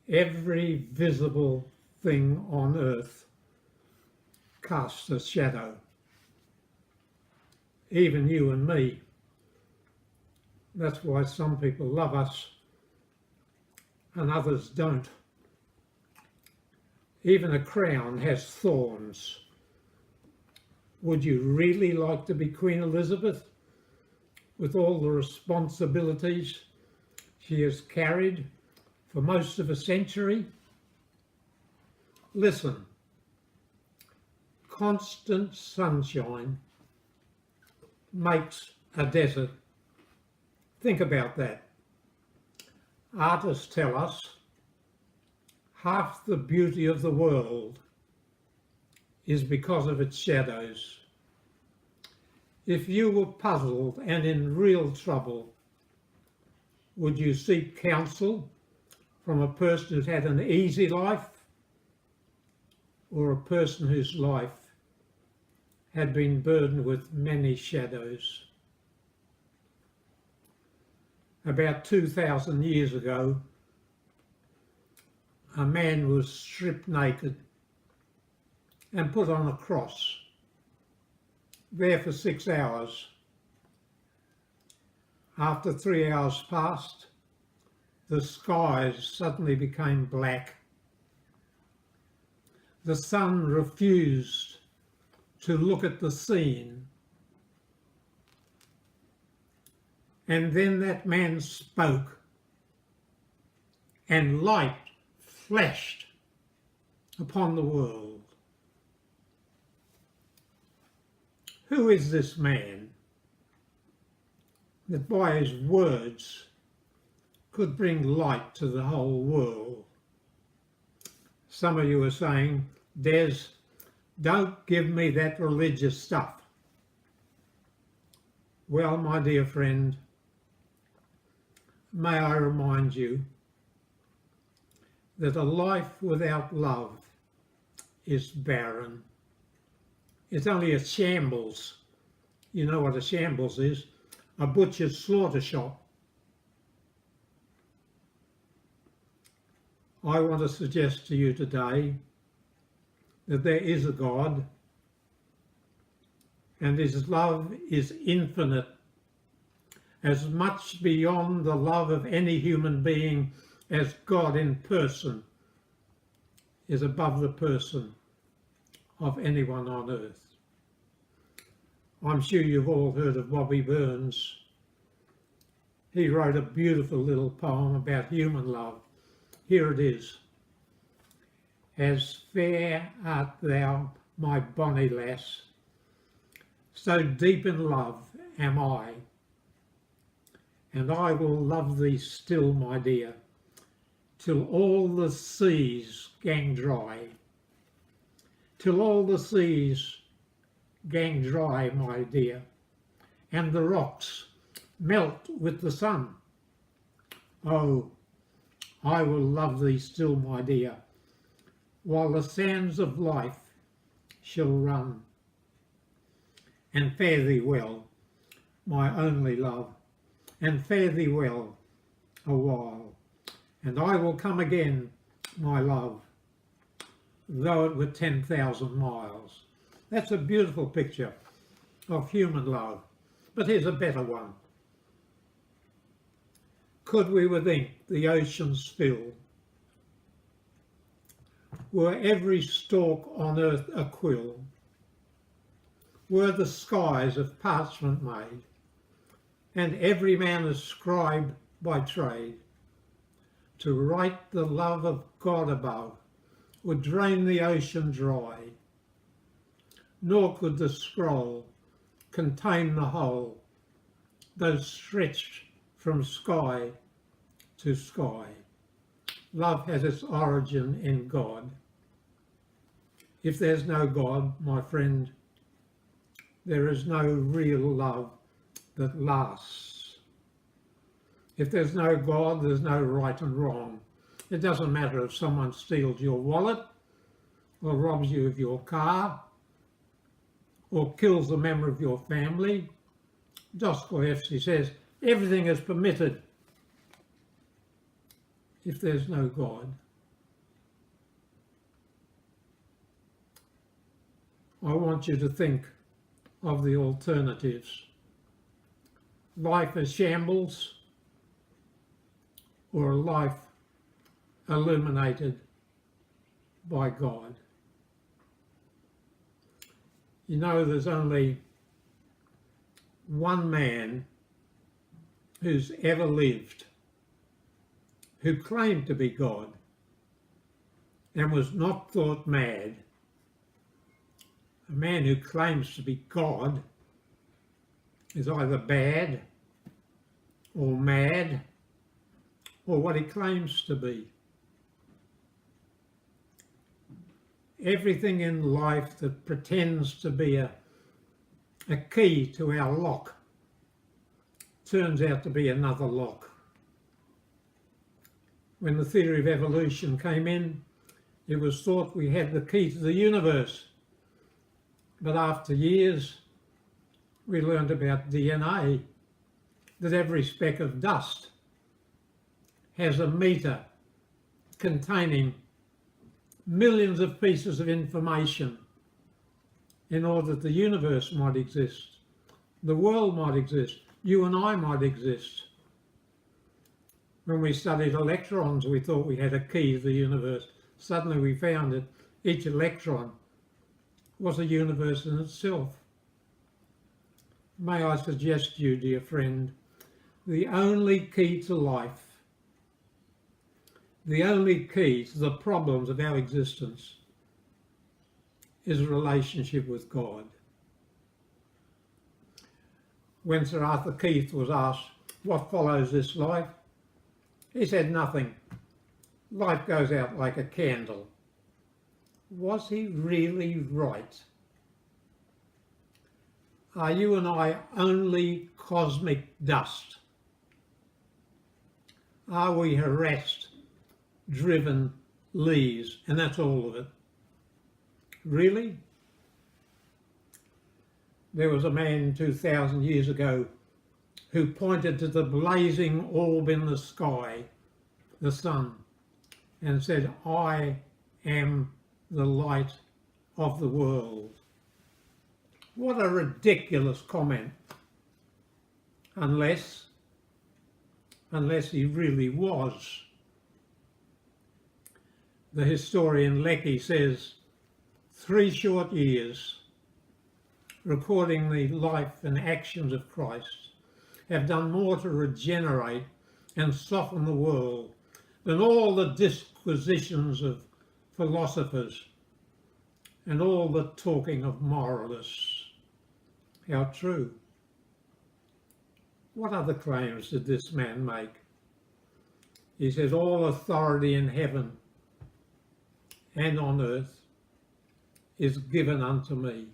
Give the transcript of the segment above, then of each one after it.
Every visible thing on earth casts a shadow, even you and me. That's why some people love us and others don't. Even a crown has thorns. Would you really like to be Queen Elizabeth with all the responsibilities she has carried for most of a century? Listen, constant sunshine makes a desert. Think about that. Artists tell us half the beauty of the world is because of its shadows. If you were puzzled and in real trouble, would you seek counsel from a person who's had an easy life or a person whose life had been burdened with many shadows? About 2,000 years ago, a man was stripped naked and put on a cross, there for 6 hours. After 3 hours passed, the skies suddenly became black. The sun refused to look at the scene. And then that man spoke, and light flashed upon the world. Who is this man that by his words could bring light to the whole world? Some of you are saying, Des, don't give me that religious stuff. Well, my dear friend, may I remind you that a life without love is barren. It's only a shambles. You know what a shambles is? A butcher's slaughter shop. I want to suggest to you today that there is a God, and his love is infinite, as much beyond the love of any human being as God in person is above the person of anyone on earth. I'm sure you've all heard of Bobby Burns. He wrote a beautiful little poem about human love. Here it is. As fair art thou, my bonny lass, so deep in love am I, and I will love thee still, my dear, till all the seas gang dry. Till all the seas gang dry, my dear, and the rocks melt with the sun. Oh, I will love thee still, my dear, while the sands of life shall run. And fare thee well, my only love, and fare thee well a while, and I will come again, my love, though it were 10,000 miles. That's a beautiful picture of human love. But here's a better one. Could we with ink the oceans fill? Were every stalk on earth a quill? Were the skies of parchment made, and every man a scribe by trade, to write the love of God above would drain the ocean dry, nor could the scroll contain the whole, though stretched from sky to sky. Love has its origin in God. If there's no God, my friend, there is no real love that lasts. If there's no God, there's no right and wrong. It doesn't matter if someone steals your wallet or robs you of your car or kills a member of your family. Dostoevsky says everything is permitted if there's no God. I want you to think of the alternatives. Life as shambles, or a life illuminated by God. You know, there's only one man who's ever lived who claimed to be God and was not thought mad. A man who claims to be God is either bad or mad or what he claims to be. Everything in life that pretends to be a key to our lock turns out to be another lock. When the theory of evolution came in, it was thought we had the key to the universe. But after years, we learned about DNA, that every speck of dust has a meter containing millions of pieces of information in order that the universe might exist, the world might exist, you and I might exist. When we studied electrons, we thought we had a key to the universe. Suddenly we found that each electron was a universe in itself. May I suggest to you, dear friend, the only key to life, the only key to the problems of our existence is a relationship with God. When Sir Arthur Keith was asked, what follows this life? He said nothing. Life goes out like a candle. Was he really right? Are you and I only cosmic dust? Are we harassed, driven leaves, and that's all of it? Really? There was a man 2,000 years ago who pointed to the blazing orb in the sky, the sun, and said, I am the light of the world. What a ridiculous comment. Unless he really was. The historian Lecky says, 3 short years recording the life and actions of Christ have done more to regenerate and soften the world than all the disquisitions of philosophers and all the talking of moralists. How true. What other claims did this man make? He says, all authority in heaven and on earth is given unto me.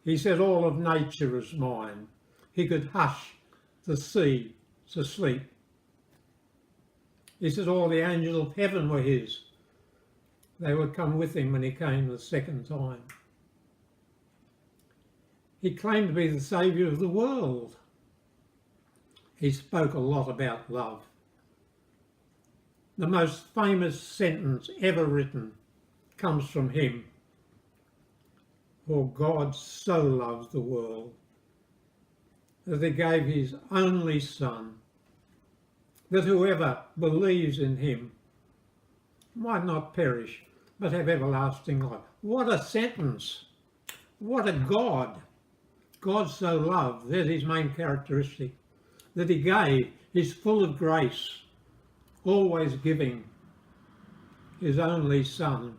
He said, all of nature is mine. He could hush the sea to sleep. He said, all the angels of heaven were his. They would come with him when he came the second time. He claimed to be the saviour of the world. He spoke a lot about love. The most famous sentence ever written comes from him. For God so loved the world that he gave his only Son, that whoever believes in him might not perish, but have everlasting life. What a sentence! What a God! God so loved, there's his main characteristic, that he gave. He's full of grace, always giving his only Son.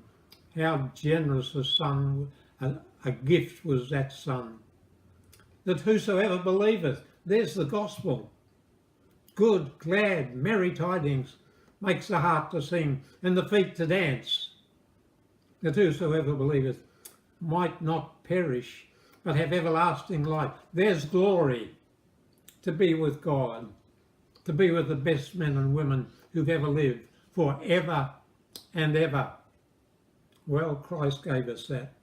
How generous a Son, a gift was that Son. That whosoever believeth, there's the gospel. Good, glad, merry tidings, makes the heart to sing and the feet to dance. That whosoever believeth might not perish, but have everlasting life. There's glory, to be with God, to be with the best men and women who've ever lived, forever and ever. Well, Christ gave us that.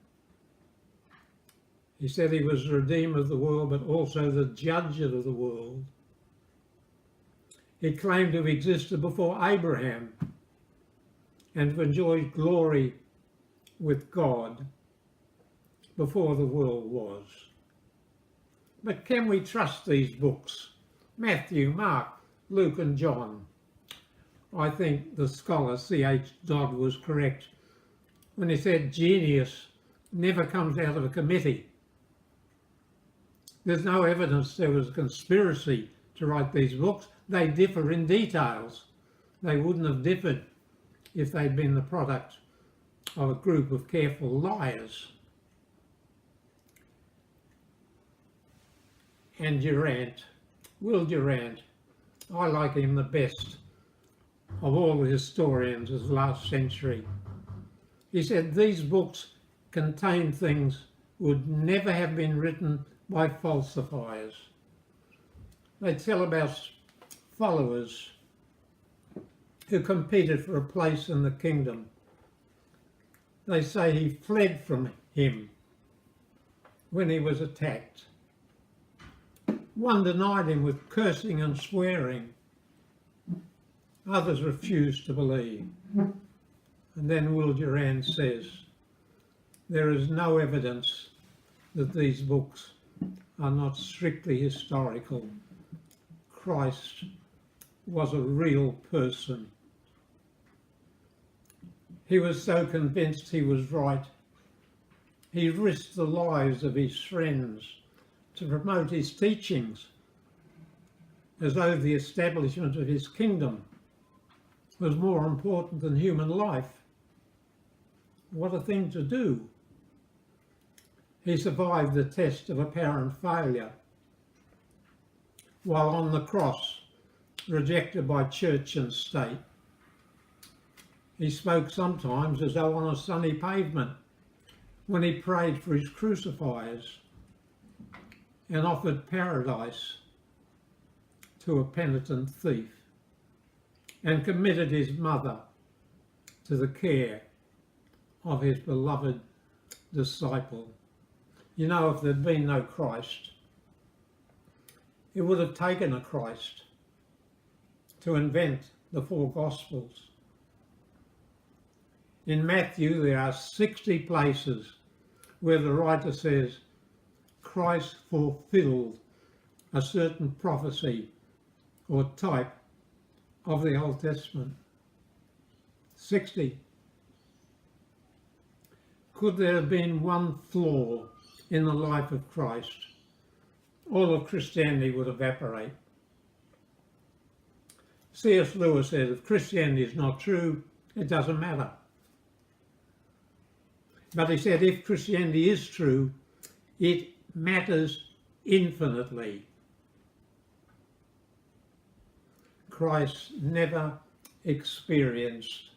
He said he was the Redeemer of the world, but also the Judge of the world. He claimed to have existed before Abraham and to enjoy glory with God before the world was. But can we trust these books? Matthew, Mark, Luke and John. I think the scholar C.H. Dodd was correct when he said genius never comes out of a committee. There's no evidence there was a conspiracy to write these books. They differ in details. They wouldn't have differed if they'd been the product of a group of careful liars. And Durant, Will Durant, I like him the best of all the historians of the last century. He said these books contain things would never have been written by falsifiers. They tell about followers who competed for a place in the kingdom. They say he fled from him when he was attacked. One denied him with cursing and swearing. Others refused to believe. And then Will Durant says, there is no evidence that these books are not strictly historical. Christ was a real person. He was so convinced he was right, he risked the lives of his friends to promote his teachings, as though the establishment of his kingdom was more important than human life. What a thing to do. He survived the test of apparent failure, while on the cross, rejected by church and state. He spoke sometimes as though on a sunny pavement when he prayed for his crucifiers and offered paradise to a penitent thief and committed his mother to the care of his beloved disciple. You know, if there'd been no Christ, it would have taken a Christ to invent the four Gospels. In Matthew, there are 60 places where the writer says Christ fulfilled a certain prophecy or type of the Old Testament. 60. Could there have been one flaw in the life of Christ? All of Christianity would evaporate. C.S. Lewis said, if Christianity is not true, it doesn't matter. But he said, if Christianity is true, it matters infinitely. Christ never experienced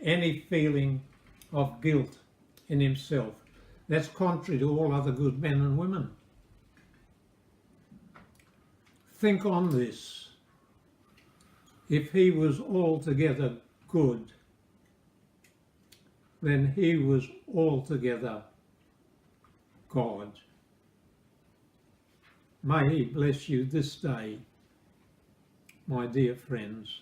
any feeling of guilt in himself. That's contrary to all other good men and women. Think on this. If he was altogether good, then he was altogether God. May he bless you this day, my dear friends.